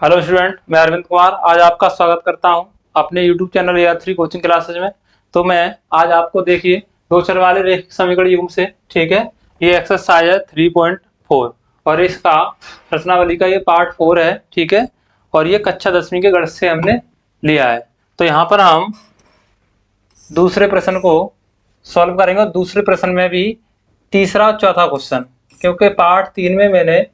Hello student, मैं अरविंद कुमार आज आपका स्वागत करता हूं अपने YouTube channel AR3 coaching classes में। तो मैं आज आपको देखिए दो चर वाले रैखिक समीकरण युग्म से, ठीक है, ये एक्सरसाइज है 3.4 और इसका रचनावली का ये पार्ट 4 है, ठीक है, और ये कक्षा 10वीं के गणित से हमने लिया है। तो यहाँ पर हम दूसरे प्रश्न को सॉल्व करेंगे और दूसरे प्रश्न में भी तीसरा और चौथा क्वेश्चन, क्योंकि पार्ट 3 में मैंने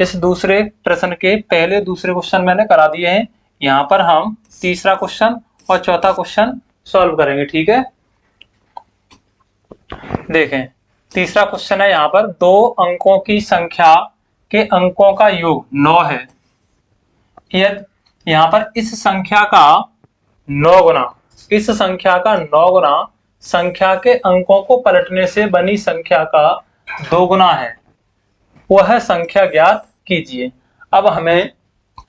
इस दूसरे प्रश्न के पहले दूसरे क्वेश्चन मैंने करा दिए हैं। यहाँ पर हम तीसरा क्वेश्चन और चौथा क्वेश्चन सॉल्व करेंगे, ठीक है। देखें, तीसरा क्वेश्चन है, यहाँ पर दो अंकों की संख्या के अंकों का योग 9 है। यदि यहाँ पर इस संख्या का 9 गुना, इस संख्या का 9 गुना संख्या के अंकों को पलटने से बनी संख्या का 2 गुना है, वह संख्या ज्ञात कीजिए। अब हमें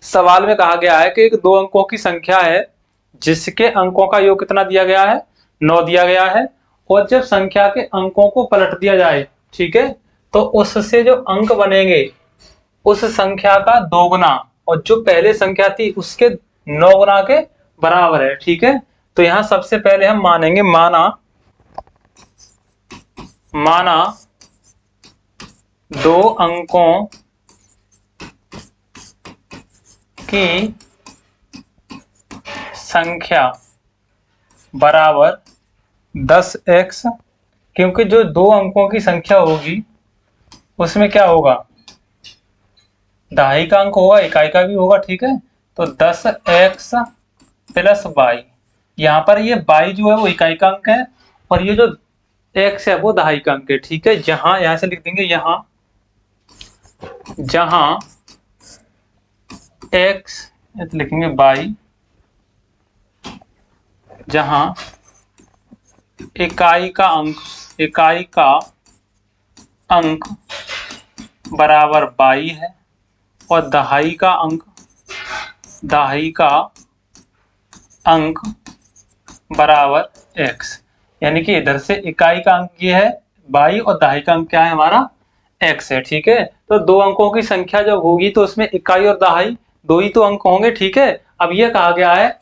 सवाल में कहा गया है कि एक दो अंकों की संख्या है जिसके अंकों का योग कितना दिया गया है, 9 दिया गया है, और जब संख्या के अंकों को पलट दिया जाए, ठीक है, तो उससे जो अंक बनेंगे उस संख्या का 2 गुना और जो पहले संख्या थी उसके 9 गुना के बराबर है, ठीक है। तो यहां सबसे पहले हम मानेंगे, माना दो अंकों की संख्या बराबर 10x, क्योंकि जो दो अंकों की संख्या होगी उसमें क्या होगा, दहाई का अंक होगा, इकाई का भी होगा, ठीक है। तो 10x प्लस y, यहाँ पर ये y जो है वो इकाई का अंक है और ये जो x है वो दहाई का अंक है, ठीक है। जहां यहां से लिख देंगे, जहां x लिखेंगे y, जहां इकाई का अंक बराबर y है और दहाई का अंक बराबर x, यानी कि इधर से इकाई का अंक ये है y और दहाई का अंक क्या है, हमारा x है, ठीक है। तो दो अंकों की संख्या जब होगी तो उसमें इकाई और दहाई दो ही तो अंक होंगे, ठीक है। अब यह कहा गया है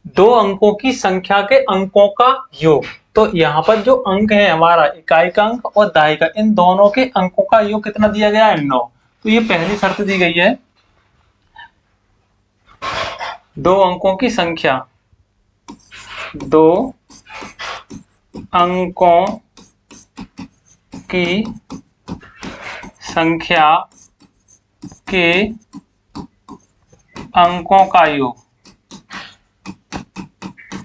दो अंकों की संख्या के अंकों का योग, तो यहाँ पर जो अंक है हमारा इकाई का अंक और दहाई का, इन दोनों के अंकों का योग कितना दिया गया है, 9। तो ये पहली शर्त दी गई है, दो अंकों की संख्या, दो अंकों की संख्या के अंकों का योग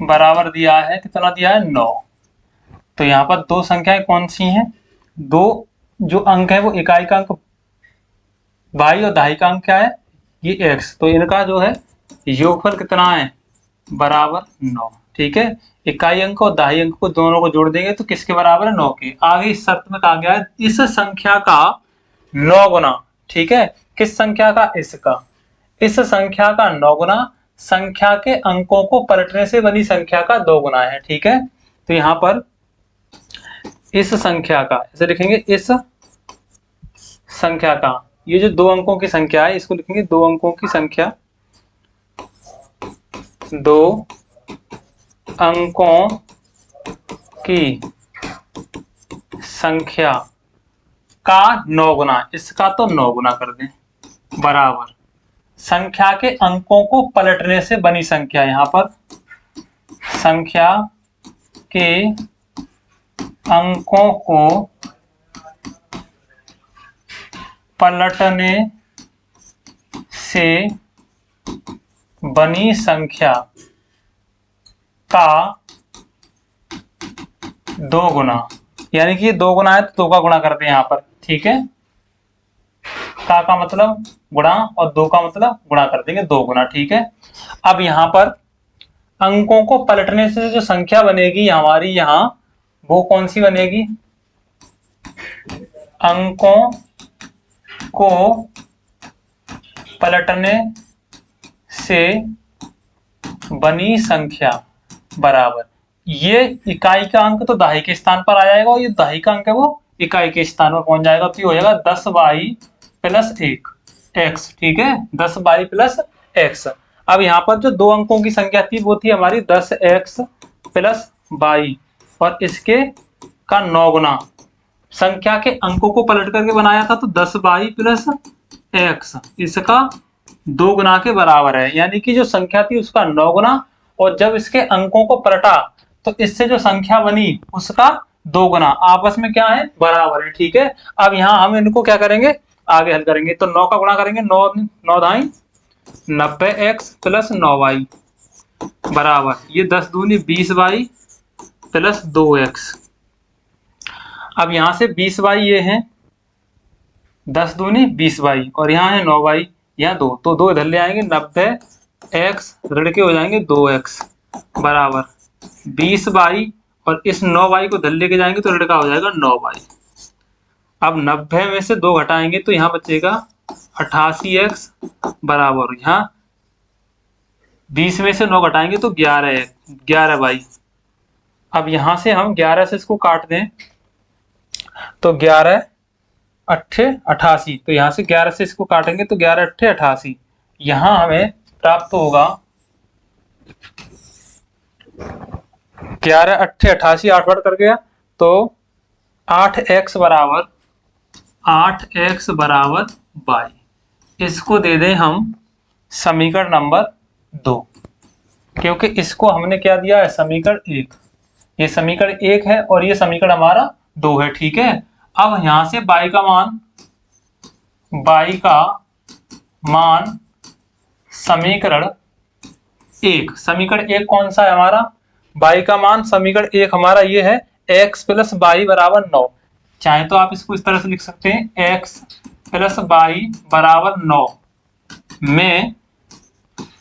बराबर दिया है, कितना दिया है, 9। तो यहाँ पर दो संख्याएं कौन सी हैं, दो जो अंक है वो इकाई का अंक y और दहाई का अंक क्या है, ये x, तो इनका जो है योगफल कितना है, बराबर 9, ठीक है। इकाई अंक और दहाई अंक को दोनों को जोड़ देंगे तो किसके बराबर है, 9 के। आगे इस शर्त में कहा गया है इस संख्या का 9 गुना, ठीक है, किस संख्या का, इस संख्या का 9 गुना संख्या के अंकों को पलटने से बनी संख्या का 2 गुना है, ठीक है। तो यहाँ पर इस संख्या का ऐसे लिखेंगे, इस संख्या का, ये जो दो अंकों की संख्या है इसको लिखेंगे दो अंकों की संख्या, दो अंकों की संख्या का 9 गुना, इसका तो 9 गुना कर दें, बराबर संख्या के अंकों को पलटने से बनी संख्या, यहां पर संख्या के अंकों को पलटने से बनी संख्या का 2 गुना, यानी कि ये 2 गुना है तो 2 का गुणा कर दें यहाँ पर, ठीक है। का मतलब गुणा और 2 का मतलब गुणा कर देंगे, 2 गुना, ठीक है। अब यहाँ पर अंकों को पलटने से जो संख्या बनेगी हमारी यहाँ, वो कौन सी बनेगी, अंकों को पलटने से बनी संख्या बराबर, ये इकाई का अंक तो दहाई के स्थान पर आ जाएगा और ये दहाई का अंक है वो इकाई के स्थान पर पहुंच जाएगा, तो ये हो जाएगा 10y + 1, x, ठीक है, 10y प्लस x। अब यहाँ पर जो दो अंकों की संख्या थी वो थी हमारी 10x प्लस y, और इसके का 9 गुना। संख्या के अंकों को पलट करके बनाया था तो 10y प्लस x इसका 2 गुना के बराबर है, यानी कि जो संख्या थी उसका 9 गुना, और जब इसके अंकों को पलटा तो इससे जो संख्या बनी उसका 2 गुना, आपस में क्या है, बराबर है, ठीक है। अब यहाँ हम इनको क्या करेंगे, आगे हल करेंगे, तो 9 का गुणा करेंगे, 9 दाई 90x प्लस 9y बराबर, ये 10 दूनी 20y प्लस 2x। अब यहाँ से 20y ये है, 10 दूनी 20y, और यहाँ है 9y, यहाँ 2, तो 2 इधर ले आएंगे, 90x ऋण के हो जाएंगे 2x बराबर 20y, और इस 9y को इधर लेके जाएंगे तो ऋण का हो जाएगा 9y। अब 90 में से 2 घटाएंगे तो यहाँ बचेगा 88x बराबर, यहाँ 20 में से 9 घटाएंगे तो 11y। अब यहाँ से हम 11 से इसको काट दें तो 11 अट्ठे 88, तो यहाँ से 11 से इसको काटेंगे तो 11 अट्ठे 88, यहाँ हमें प्राप्त होगा 11 अट्ठे 88, 8 बढ़ कर गया तो 8x बराबर y। इसको दे दें हम समीकरण नंबर 2, क्योंकि इसको हमने क्या दिया है, समीकरण 1, ये समीकरण 1 है और ये समीकरण हमारा 2 है, ठीक है। अब यहां से y का मान समीकरण 1 कौन सा है हमारा, y का मान समीकरण 1 हमारा ये है x प्लस y बराबर 9। चाहे तो आप इसको इस तरह से लिख सकते हैं, x प्लस y बराबर 9 में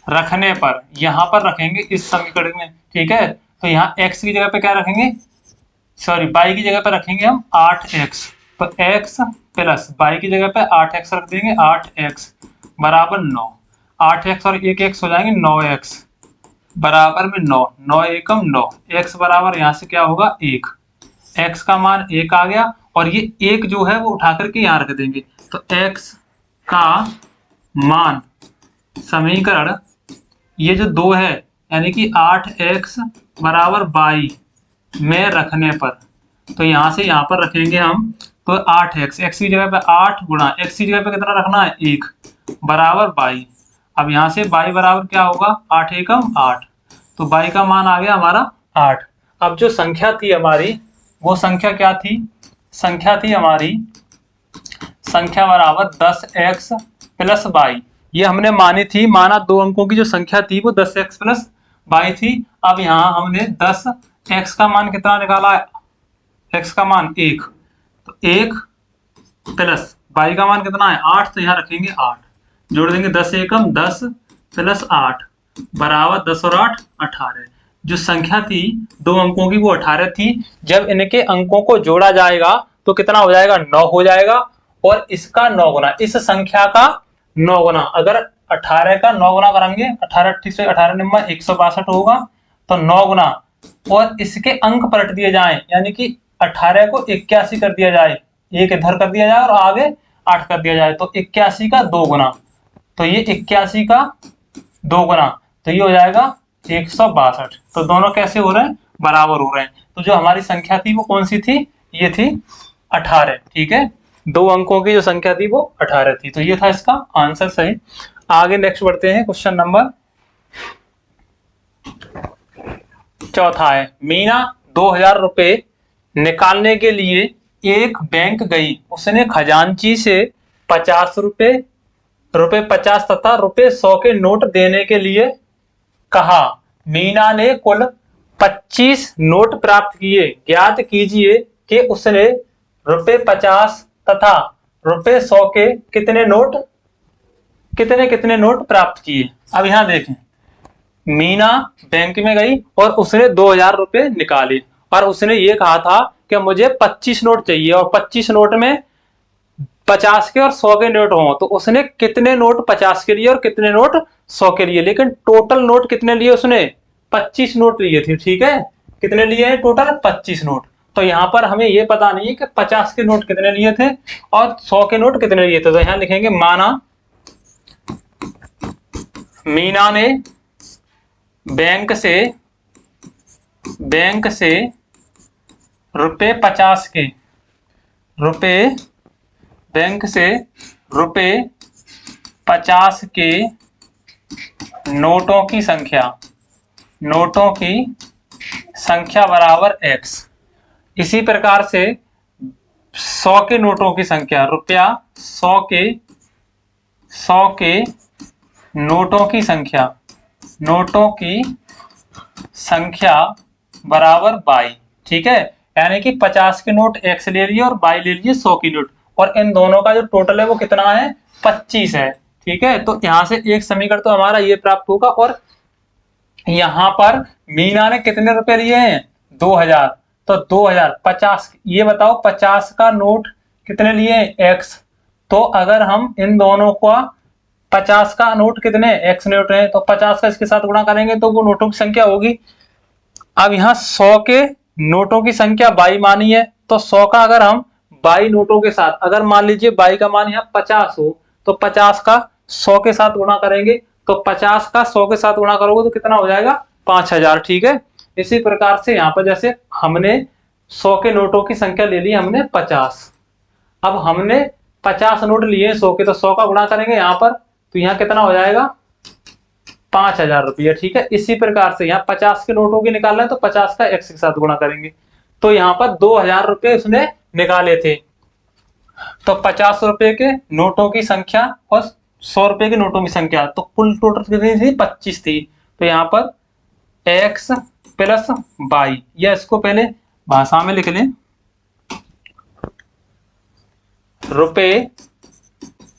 रखने पर, यहां पर रखेंगे इस समीकरण में, ठीक है। तो यहाँ x की जगह पे क्या रखेंगे, सॉरी y की जगह पे रखेंगे हम 8x, तो x प्लस y की जगह पे 8x रख देंगे, 8x बराबर 9, 8x और 1x हो जाएंगे 9x बराबर में 9, 9 एकम 9, x बराबर यहाँ से क्या होगा 1, x का मान 1 आ गया, और ये 1 जो है वो उठा करके यहाँ रख देंगे, तो x का मान समीकरण ये जो 2 है, यानी कि 8x बराबर y में रखने पर, तो यहाँ से यहाँ पर रखेंगे हम, तो 8x, x की जगह पे 8 गुणा x की जगह पे कितना रखना है 1 बराबर y। अब यहाँ से y बराबर क्या होगा 8 एकम 8, तो y का मान आ गया हमारा 8। अब जो संख्या थी हमारी वो संख्या क्या थी, संख्या थी हमारी संख्या बराबर 10x प्लस y, ये हमने मानी थी, माना 2 अंकों की जो संख्या थी वो 10x प्लस y थी। अब यहाँ हमने 10x का मान कितना निकाला है, x का मान 1, तो 1 प्लस y का मान कितना है 8, तो यहाँ रखेंगे 8, जोड़ देंगे 10 एकम 10 प्लस 8 बराबर 10 और 8 18। जो संख्या थी 2 अंकों की वो 18 थी, जब इनके अंकों को जोड़ा जाएगा तो कितना हो जाएगा 9 हो जाएगा, और इसका 9 गुना, इस संख्या का 9 गुना, अगर 18 का 9 गुना करेंगे 18 से 18 नंबर 162 होगा, तो 9 गुना, और इसके अंक पलट दिए जाएं, यानी कि 18 को 81 कर दिया जाए, एक इधर कर दिया जाए और आगे 8 कर दिया जाए, तो 81 का 2 गुना, तो ये 81 का 2 गुना, तो ये हो जाएगा 162। तो दोनों कैसे हो रहे हैं, बराबर हो रहे हैं। तो जो हमारी संख्या थी वो कौन सी थी, ये थी 18, ठीक है, 2 अंकों की जो संख्या थी वो 18 थी, तो ये था इसका आंसर सही। आगे नेक्स्ट बढ़ते हैं, क्वेश्चन नंबर 4 है, मीना 2000 रुपए निकालने के लिए एक बैंक गई, उसने खजांची से 50 रुपए 50 तथा रुपए 100 के नोट देने के लिए कहा। मीना ने कुल 25 नोट प्राप्त किए, ज्ञात कीजिए कि उसने रुपए 50 तथा रुपए 100 के कितने नोट प्राप्त किए। अब यहां देखें, मीना बैंक में गई और उसने 2000 रुपए निकाले, और उसने ये कहा था कि मुझे 25 नोट चाहिए, और 25 नोट में 50 के और 100 के नोट हों, तो उसने कितने नोट 50 के लिए और कितने नोट 100 के लिए, लेकिन टोटल नोट कितने लिए, उसने 25 नोट लिए थे, ठीक है, कितने लिए हैं टोटल 25 नोट। तो यहाँ पर हमें ये पता नहीं है कि 50 के नोट कितने लिए थे और 100 के नोट कितने लिए थे, तो यहाँ लिखेंगे माना मीना ने बैंक से रुपए 50 के बैंक से रुपए 50 के नोटों की संख्या बराबर x। इसी प्रकार से 100 के नोटों की संख्या, रुपया 100 के नोटों की संख्या बराबर 22। ठीक है, यानी कि 50 के नोट x ले लिए और 22 ले लिए 100 की नोट, और इन दोनों का जो टोटल है वो कितना है, 25 है। ठीक है, तो यहां से एक समीकरण तो हमारा ये प्राप्त होगा। और यहां पर मीना ने कितने रुपए लिए हैं, 2000, तो 2000 50, ये बताओ 50 का नोट कितने लिए x। तो अगर हम इन दोनों का 50 का नोट कितने x नोट है, तो 50 का इसके साथ गुणा करेंगे तो वो नोटों की संख्या होगी। अब यहाँ 100 के नोटों की संख्या 22 मानी है, तो 100 का अगर हम 22 नोटों के साथ, अगर मान लीजिए 22 का मान यहाँ 50 हो, तो 50 का 100 के साथ गुणा करेंगे, तो 50 का 100 के साथ गुणा करोगे तो कितना हो जाएगा, 5000। ठीक है, इसी प्रकार से यहाँ पर जैसे हमने 100 के नोटों की संख्या ले ली हमने 50, अब हमने 50 नोट लिए 100 के, तो 100 का गुणा करेंगे यहाँ पर, तो यहाँ कितना हो जाएगा, 5000 रुपये। ठीक है, इसी प्रकार से यहाँ 50 के नोटों की निकालना है तो 50 का x के साथ गुणा करेंगे, तो यहाँ पर 2000 रुपये उसने निकाले थे। तो 50 रुपए के नोटों की संख्या और 100 रुपए के नोटों की संख्या, तो कुल टोटल कितनी थी, 25 थी। तो यहाँ पर x प्लस y, या इसको पहले भाषा में लिख लें, रुपए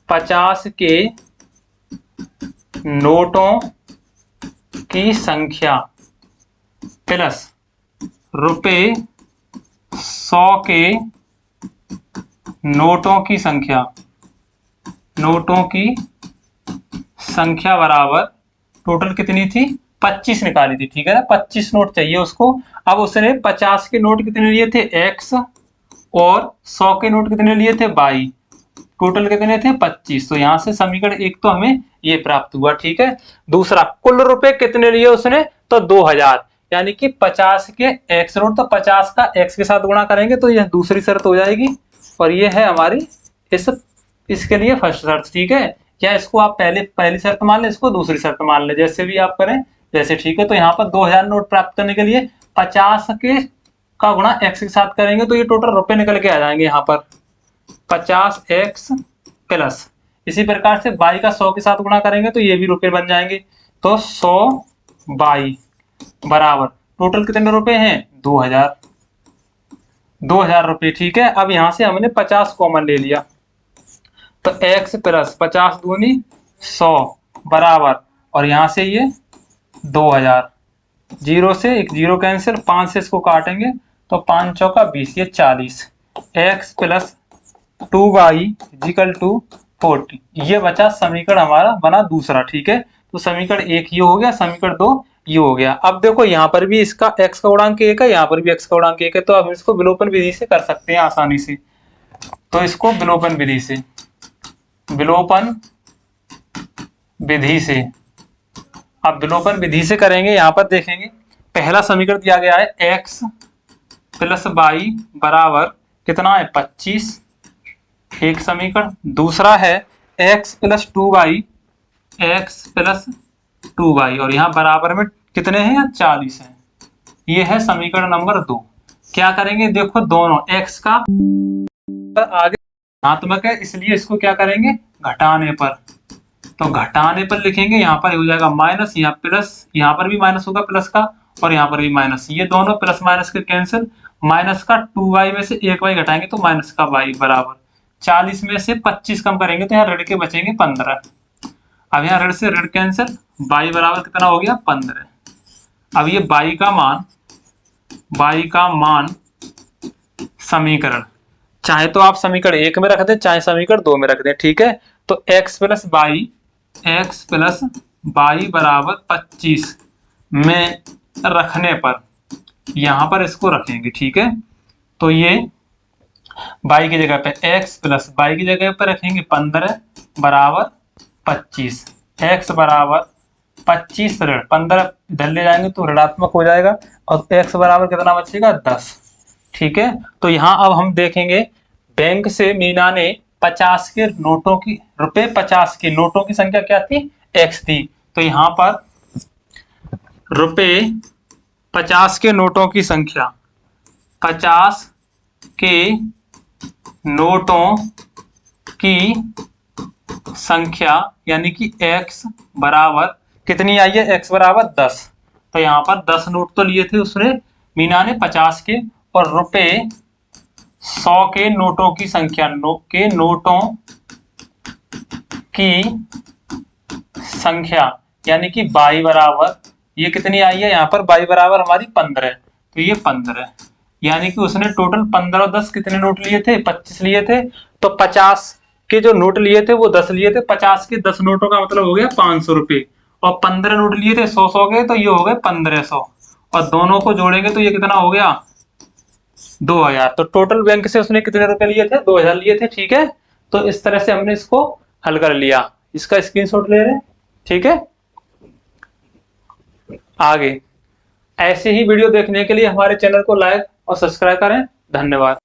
50 के नोटों की संख्या प्लस रुपए 100 के नोटों की संख्या बराबर टोटल कितनी थी, 25 निकाली थी। ठीक है ना, 25 नोट चाहिए उसको। अब उसने 50 के नोट कितने लिए थे, x, और 100 के नोट कितने लिए थे, y, टोटल कितने थे, 25। तो यहां से समीकरण एक तो हमें ये प्राप्त हुआ। ठीक है, दूसरा कुल रुपए कितने लिए उसने, तो 2000, यानी कि 50 के x नोट, तो 50 का x के साथ गुणा करेंगे तो यह दूसरी शर्त हो जाएगी, और ये है हमारी इसके लिए फर्स्ट शर्त। ठीक है, या इसको आप पहली शर्त मान ले, इसको दूसरी शर्त मान ले, जैसे भी आप करें जैसे। ठीक है, तो यहाँ पर 2000 नोट प्राप्त करने के लिए 50 के का गुणा x के साथ करेंगे तो ये टोटल रुपए निकल के आ जाएंगे यहाँ पर 50x प्लस, इसी प्रकार से y का 100 के साथ गुणा करेंगे तो ये भी रुपए बन जाएंगे। तो 100 y बराबर टोटल कितने रुपए हैं, 2000 रुपये। ठीक है, अब यहां से हमने 50 कॉमन ले लिया, तो x प्लस 50 दूनी 100 बराबर, और यहां से ये 2000, जीरो से एक जीरो कैंसिल, 5 से इसको काटेंगे तो 5 चौका 20, ये 40, x plus 2y equal to 40। ये बचा समीकरण हमारा बना दूसरा। ठीक है, तो समीकरण एक ये हो गया, समीकरण दो ये हो गया। अब देखो यहाँ पर भी इसका x का गुणांक 1 है, यहाँ पर भी x का गुणांक 1 है, तो अब इसको विलोपन विधि से कर सकते हैं आसानी से। तो इसको विलोपन विधि से अब विलोपन विधि से करेंगे। यहाँ पर देखेंगे पहला समीकरण दिया गया है x प्लस y बराबर कितना है, 25, एक समीकरण। दूसरा है x प्लस 2y, और यहाँ बराबर में कितने हैं, 40 है। ये है समीकरण नंबर 2। क्या करेंगे, देखो दोनों x का आगे धनात्मक है, इसलिए इसको क्या करेंगे, घटाने पर, तो घटाने पर लिखेंगे, यहाँ पर हो जाएगा माइनस, यहाँ प्लस, यहाँ पर भी माइनस होगा प्लस का, और यहाँ पर भी माइनस, ये दोनों प्लस माइनस के कैंसिल, माइनस का 2y में से 1y घटाएंगे तो माइनस का y बराबर 40 में से 25 कम करेंगे तो यहाँ ऋण के बचेंगे 15। अब यहाँ ऋण से ऋण कैंसिल, y बराबर कितना हो गया, 15। अब ये y का मान समीकरण, चाहे तो आप समीकरण 1 में रख दें, चाहे समीकरण 2 में रख दें। ठीक है, तो x प्लस y बराबर 25 में रखने पर यहां पर इसको रखेंगे। ठीक है, तो ये y की जगह पे x प्लस y की जगह पर रखेंगे 15 बराबर 25, x बराबर 25 ऋण 15 इधर ले जाएंगे तो ऋणात्मक हो जाएगा और x बराबर कितना बचेगा 10। ठीक है, तो यहाँ अब हम देखेंगे बैंक से मीना ने 50 के नोटों की रुपए 50 के नोटों की संख्या क्या थी x थी। तो यहाँ पर रुपए 50 के नोटों की संख्या 50 के नोटों की संख्या यानी कि x बराबर कितनी आई है, x बराबर 10। तो यहाँ पर 10 नोट तो लिए थे उसने मीना ने 50 के, और रुपए 100 के नोटों की संख्या नोटों की संख्या यानी कि y बराबर ये कितनी आई है, यहाँ पर y बराबर हमारी 15। तो ये 15 यानी कि उसने टोटल 15 और 10 कितने नोट लिए थे, 25 लिए थे। तो 50 के जो नोट लिए थे वो 10 लिए थे, 50 के 10 नोटों का मतलब हो गया 500 रुपए, और 15 नोट लिए थे 100 के, तो ये हो गए 1500, और दोनों को जोड़ेंगे तो ये कितना हो गया 2000। तो टोटल बैंक से उसने कितने रुपए लिए थे, 2000 लिए थे। ठीक है, तो इस तरह से हमने इसको हल कर लिया, इसका स्क्रीनशॉट ले रहे हैं। ठीक है, आगे ऐसे ही वीडियो देखने के लिए हमारे चैनल को लाइक और सब्सक्राइब करें। धन्यवाद।